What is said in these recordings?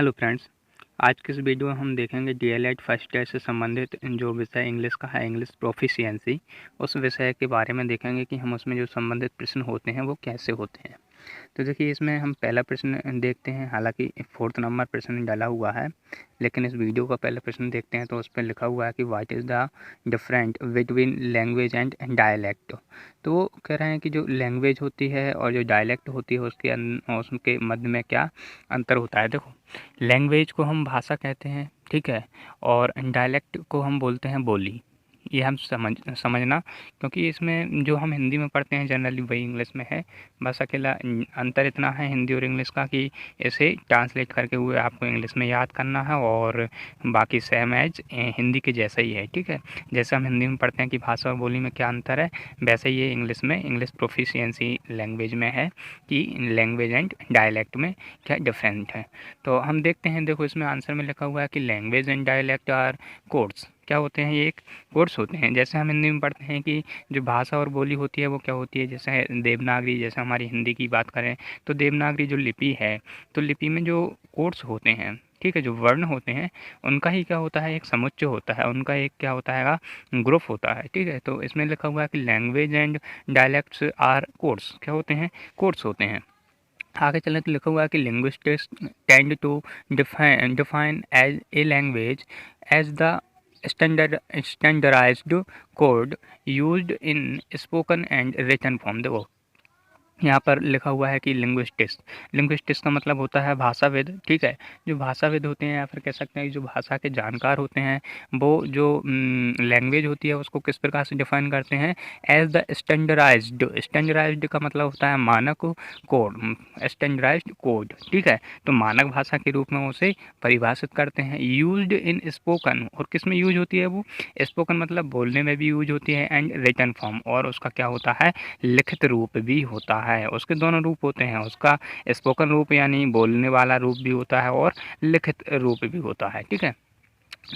Hello friends. आज के इस वीडियो में हम देखेंगे डीएलएड फर्स्ट ईयर से संबंधित जो विषय इंग्लिश का है, इंग्लिश प्रोफिशिएंसी, उस विषय के बारे में देखेंगे कि हम उसमें जो संबंधित प्रश्न होते हैं वो कैसे होते हैं। तो देखिए, इसमें हम पहला प्रश्न देखते हैं। हालांकि 4th नंबर प्रश्न डाला हुआ है, लेकिन इस वीडियो का पहला प्रश्न देखते हैं। तो उस पर लिखा हुआ है कि what is the different between language and dialect. तो वो कह रहे हैं कि जो लैंग्वेज होती है और जो डायलैक्ट होती है उसके मध्य में क्या अंतर होता है। देखो, लैंग्वेज को हम भाषा कहते हैं, ठीक है, और डायलेक्ट को हम बोलते हैं बोली। ये हम समझना, क्योंकि इसमें जो हम हिंदी में पढ़ते हैं जनरली वही इंग्लिश में है। बस अकेला अंतर इतना है हिंदी और इंग्लिश का कि इसे ट्रांसलेट करके हुए आपको इंग्लिश में याद करना है, और बाकी सेम एज हिंदी के जैसा ही है, ठीक है। जैसे हम हिंदी में पढ़ते हैं कि भाषा और बोली में क्या अंतर है, वैसे ये इंग्लिश में, इंग्लिश प्रोफिशिएंसी लैंग्वेज में है कि लैंग्वेज एंड डायलेक्ट में क्या डिफरेंट है। तो हम देखते हैं। देखो, इसमें आंसर में लिखा हुआ है कि language and dialect are codes. क्या होते हैं? ये एक कोड्स होते हैं। जैसे हम हिंदी में पढ़ते हैं कि जो भाषा और बोली होती है वो क्या होती है, जैसे देवनागरी, जैसे हमारी हिंदी की बात करें तो देवनागरी जो लिपि है, तो लिपि में जो कोड्स होते हैं, ठीक है, जो वर्ण होते हैं, उनका ही क्या होता है, एक समुच्चय होता है, उनका एक क्या होता है, ग्रुप होता है, ठीक है। तो इसमें लिखा हुआ है कि language and dialects are codes. क्या होते हैं? कोड्स होते हैं। आगे चलें तो लिखा हुआ है कि linguistics tend to define as a language as the standardised code used in spoken and written form. देखो, यहाँ पर लिखा हुआ है कि लिंग्विस्टिक्स का मतलब होता है भाषाविद, ठीक है। जो भाषाविद होते हैं, या फिर कह सकते हैं कि जो भाषा के जानकार होते हैं, वो जो लैंग्वेज होती है उसको किस प्रकार से डिफाइन करते हैं, एज द स्टैंडर्डाइज्ड का मतलब होता है मानक कोड, स्टैंडर्डाइज्ड कोड, ठीक है। तो मानक भाषा के रूप में उसे परिभाषित करते हैं। यूज्ड इन स्पोकन, और किस में यूज होती है वो? स्पोकन मतलब बोलने में भी यूज होती है, एंड रिटन फॉर्म, और उसका क्या होता है, लिखित रूप भी होता है। उसके दोनों रूप होते हैं, उसका स्पोकन रूप यानी बोलने वाला रूप भी होता है, और लिखित रूप भी होता है, ठीक है।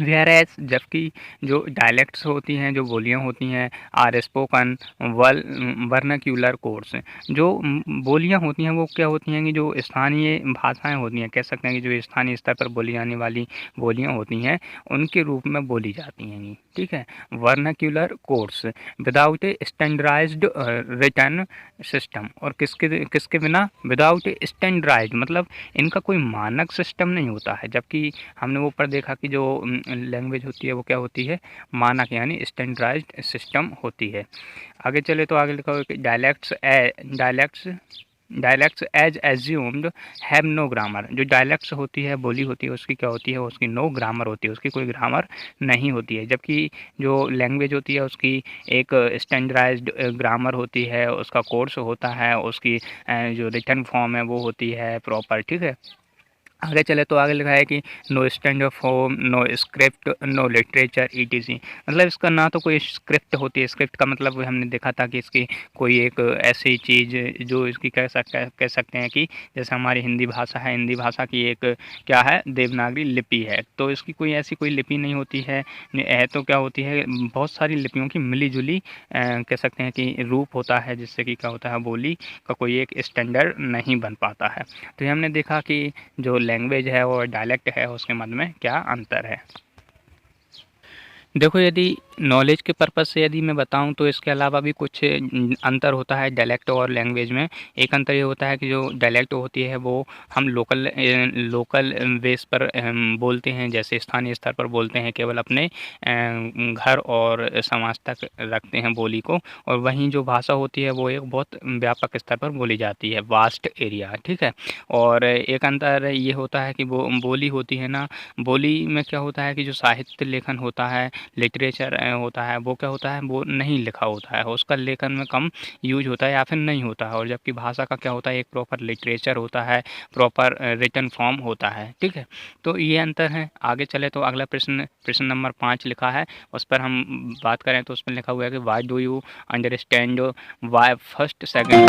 वेयर एज, जबकि जो डायलेक्ट्स होती हैं, जो बोलियां होती हैं, आर स्पोकन वर्नाक्यूलर कोड्स। जो बोलियां होती हैं वो क्या होती हैं कि जो स्थानीय भाषाएं होती हैं, कह सकते हैं कि जो स्थानीय स्तर पर बोली जाने वाली बोलियां होती हैं, उनके रूप में बोली जाती हैं, ठीक है। Vernacular codes without a standardised written system, और किसके किसके बिना? विदाउट ए स्टैंडर्डाइज्ड, मतलब इनका कोई मानक सिस्टम नहीं होता है। जबकि हमने वो पर देखा कि जो लैंग्वेज होती है वो क्या होती है, मानक यानी स्टैंडर्डाइज्ड सिस्टम होती है। आगे चले तो आगे लिखा हुआ है कि dialects as assumed have no grammar. जो डायलेक्ट्स होती है, बोली होती है, उसकी क्या होती है, उसकी नो ग्रामर होती है, उसकी कोई ग्रामर नहीं होती है। जबकि जो लैंग्वेज होती है उसकी एक स्टैंडर्डाइज्ड ग्रामर होती है, उसका कोर्स होता है, उसकी जो रिटन फॉर्म है वो होती है प्रॉपर, ठीक है। आगे चले तो आगे लिखा है कि no standard form, no script, no literature ETC. मतलब इसका ना तो कोई स्क्रिप्ट होती है। स्क्रिप्ट का मतलब हमने देखा था कि इसकी कोई एक ऐसी चीज़ जो इसकी कह सकते हैं कि जैसे हमारी हिंदी भाषा है, हिंदी भाषा की एक क्या है, देवनागरी लिपि है। तो इसकी कोई ऐसी कोई लिपि नहीं होती है। तो क्या होती है, बहुत सारी लिपियों की मिली जुली कह सकते हैं कि रूप होता है, जिससे कि क्या होता है, बोली का कोई एक स्टैंडर्ड नहीं बन पाता है। तो ये हमने देखा कि जो लैंग्वेज है और डायलेक्ट है उसके मध्य में क्या अंतर है। देखो, यदि नॉलेज के पर्पज़ से यदि मैं बताऊं तो इसके अलावा भी कुछ अंतर होता है डायलेक्ट और लैंग्वेज में। एक अंतर ये होता है कि जो डायलेक्ट होती है वो हम लोकल बेस पर बोलते हैं, जैसे स्थानीय स्तर पर बोलते हैं, केवल अपने घर और समाज तक रखते हैं बोली को। और वहीं जो भाषा होती है वो एक बहुत व्यापक स्तर पर बोली जाती है, वास्ट एरिया, ठीक है। और एक अंतर ये होता है कि वो बोली होती है ना, बोली में क्या होता है कि जो साहित्य लेखन होता है, लिटरेचर होता है, वो क्या होता है, वो नहीं लिखा होता है, उसका लेखन में कम यूज होता है या फिर नहीं होता है। और जबकि भाषा का क्या होता है, एक प्रॉपर लिटरेचर होता है, प्रॉपर रिटन फॉर्म होता है, ठीक है। तो ये अंतर है। आगे चले तो अगला प्रश्न नंबर 5 लिखा है, उस पर हम बात करें तो उसमें लिखा हुआ है कि why do you understand why first second,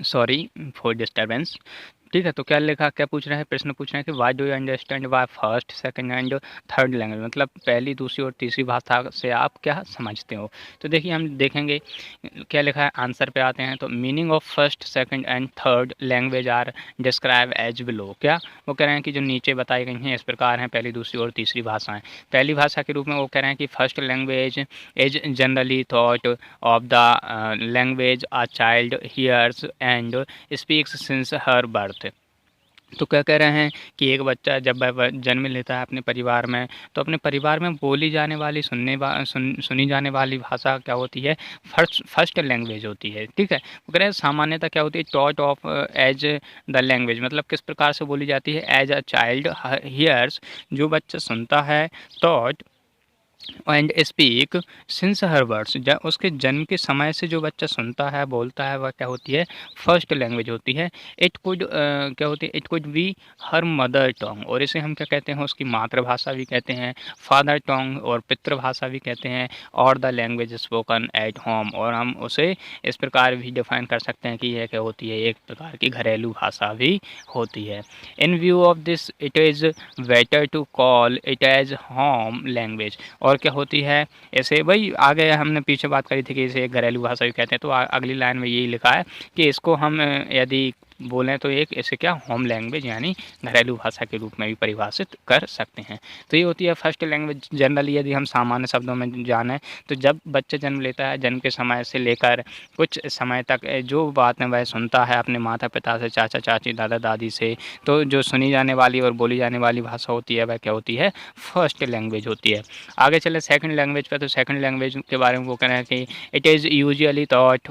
sorry for disturbance. ठीक है, तो क्या लिखा, क्या पूछ रहा है, प्रश्न पूछ रहे हैं कि why do you understand by first, second and third language, मतलब पहली, दूसरी और तीसरी भाषा से आप क्या समझते हो। तो देखिए हम देखेंगे क्या लिखा है, आंसर पे आते हैं। तो meaning of first, second and third language are describe as below, क्या वो कह रहे हैं कि जो नीचे बताई गई हैं इस प्रकार हैं पहली, दूसरी और तीसरी भाषाएं। पहली भाषा के रूप में वो कह रहे हैं कि first language is generally thought of the language a child hears and speaks since her birth. तो क्या कह रहे हैं कि एक बच्चा जब वह जन्म लेता है अपने परिवार में, तो अपने परिवार में बोली जाने वाली, सुनी जाने वाली भाषा क्या होती है, फर्स्ट लैंग्वेज होती है। ठीक है, वो कह रहे हैं सामान्यतः क्या होती है, taught of as the language, मतलब किस प्रकार से बोली जाती है, एज अ चाइल्ड हियर्स, जो बच्चा सुनता है, taught and speak since her words, उसके जन्म के समय से जो बच्चा सुनता है, बोलता है, वह क्या होती है, फर्स्ट लैंग्वेज होती है। इट कुड क्या होती है, it could be her mother tongue, और इसे हम क्या कहते हैं, उसकी मातृभाषा भी कहते हैं, फादर टंग और पितृभाषा भी कहते हैं, और the language spoken at home, और हम उसे इस प्रकार भी डिफाइन कर सकते हैं कि यह क्या होती है, एक प्रकार की घरेलू भाषा भी होती है। In view of this it is better to call it as home language, और क्या होती है, ऐसे वही आगे हमने पीछे बात करी थी कि इसे एक घरेलू भाषा भी कहते हैं। तो अगली लाइन में यही लिखा है कि इसको हम यदि बोलें तो एक ऐसे क्या, होम लैंग्वेज यानी घरेलू भाषा के रूप में भी परिभाषित कर सकते हैं। तो ये होती है फर्स्ट लैंग्वेज। जनरली यदि हम सामान्य शब्दों में जानें तो जब बच्चा जन्म लेता है, जन्म के समय से लेकर कुछ समय तक जो बातें वह सुनता है अपने माता पिता से, चाचा चाची, दादा दादी से, तो जो सुनी जाने वाली और बोली जाने वाली भाषा होती है वह क्या होती है, फर्स्ट लैंग्वेज होती है। आगे चले सेकंड लैंग्वेज पे, तो सेकंड लैंग्वेज के बारे में वो कह रहे हैं कि it is usually thought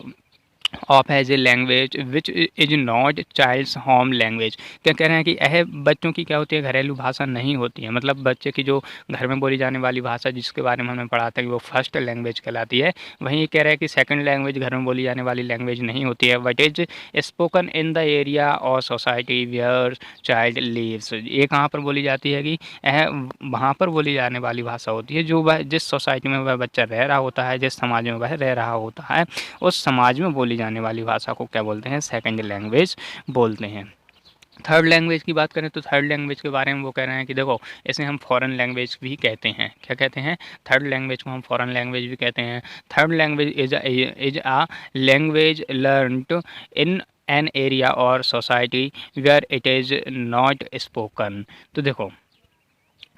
of as a language which is not child's home language. क्या कह रहे हैं कि यह बच्चों की क्या होती है, घरेलू भाषा नहीं होती है, मतलब बच्चे की जो घर में बोली जाने वाली भाषा जिसके बारे में हमें पढ़ा था कि वो फर्स्ट लैंग्वेज कहलाती है, वहीं ये कह रहा है कि सेकंड लैंग्वेज घर में बोली जाने वाली लैंग्वेज नहीं होती है, but is spoken in the area और सोसाइटी वेयर चाइल्ड लिव्स। ये कहाँ पर बोली जाती है कि यह वहाँ पर बोली जाने वाली भाषा होती है जो वह जिस सोसाइटी में वह बच्चा रह रहा होता है, जिस समाज में वह रह रहा होता है, उस समाज में बोली जाने वाली भाषा को क्या बोलते हैं, सेकंड लैंग्वेज बोलते हैं। थर्ड लैंग्वेज की बात करें तो थर्ड लैंग्वेज के बारे में वो कह रहे हैं कि देखो इसे हम फॉरेन लैंग्वेज भी कहते हैं। क्या कहते हैं, थर्ड लैंग्वेज को हम फॉरेन लैंग्वेज भी कहते हैं। Third language is a language learned in an area और society where it is not spoken. तो देखो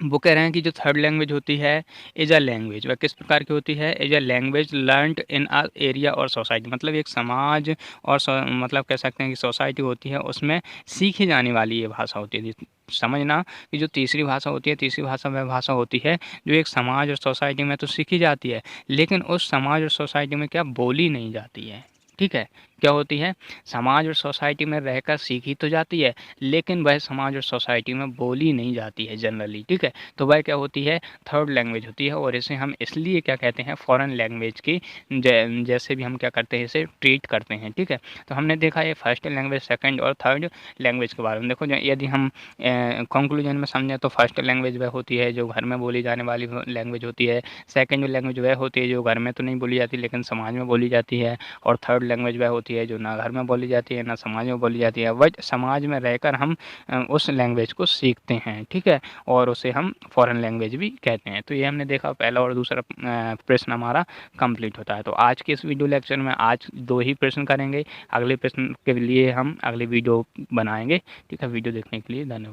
वो कह रहे हैं कि जो थर्ड लैंग्वेज होती है इज अ लैंग्वेज, वह किस प्रकार की होती है, is a language learned in a area और सोसाइटी, मतलब एक समाज और मतलब कह सकते हैं कि सोसाइटी होती है, उसमें सीखी जाने वाली ये भाषा होती है। समझना कि जो तीसरी भाषा होती है, तीसरी भाषा वह भाषा होती है जो एक समाज और सोसाइटी में तो सीखी जाती है, लेकिन उस समाज और सोसाइटी में क्या बोली नहीं जाती है। ठीक है, क्या होती है, समाज और सोसाइटी में रहकर सीखी तो जाती है, लेकिन वह समाज और सोसाइटी में बोली नहीं जाती है जनरली। ठीक है, तो वह क्या होती है, थर्ड लैंग्वेज होती है, और इसे हम इसलिए क्या कहते हैं, फॉरेन लैंग्वेज की जैसे भी हम क्या करते हैं, इसे ट्रीट करते हैं। ठीक है, तो हमने देखा ये फर्स्ट लैंग्वेज, सेकंड और थर्ड लैंग्वेज के बारे में। देखो यदि हम कंक्लूजन में समझें तो फर्स्ट लैंग्वेज वह होती है जो घर में बोली जाने वाली लैंग्वेज होती है, सेकेंड लैंग्वेज वह होती है जो घर में तो नहीं बोली जाती लेकिन समाज में बोली जाती है, और थर्ड लैंग्वेज वह होती है जो ना घर में बोली जाती है ना समाज में बोली जाती है, बट समाज में रहकर हम उस लैंग्वेज को सीखते हैं। ठीक है, और उसे हम फॉरेन लैंग्वेज भी कहते हैं। तो ये हमने देखा, पहला और दूसरा प्रश्न हमारा कंप्लीट होता है। तो आज के इस वीडियो लेक्चर में आज 2 ही प्रश्न करेंगे, अगले प्रश्न के लिए हम अगले वीडियो बनाएंगे। ठीक है, वीडियो देखने के लिए धन्यवाद।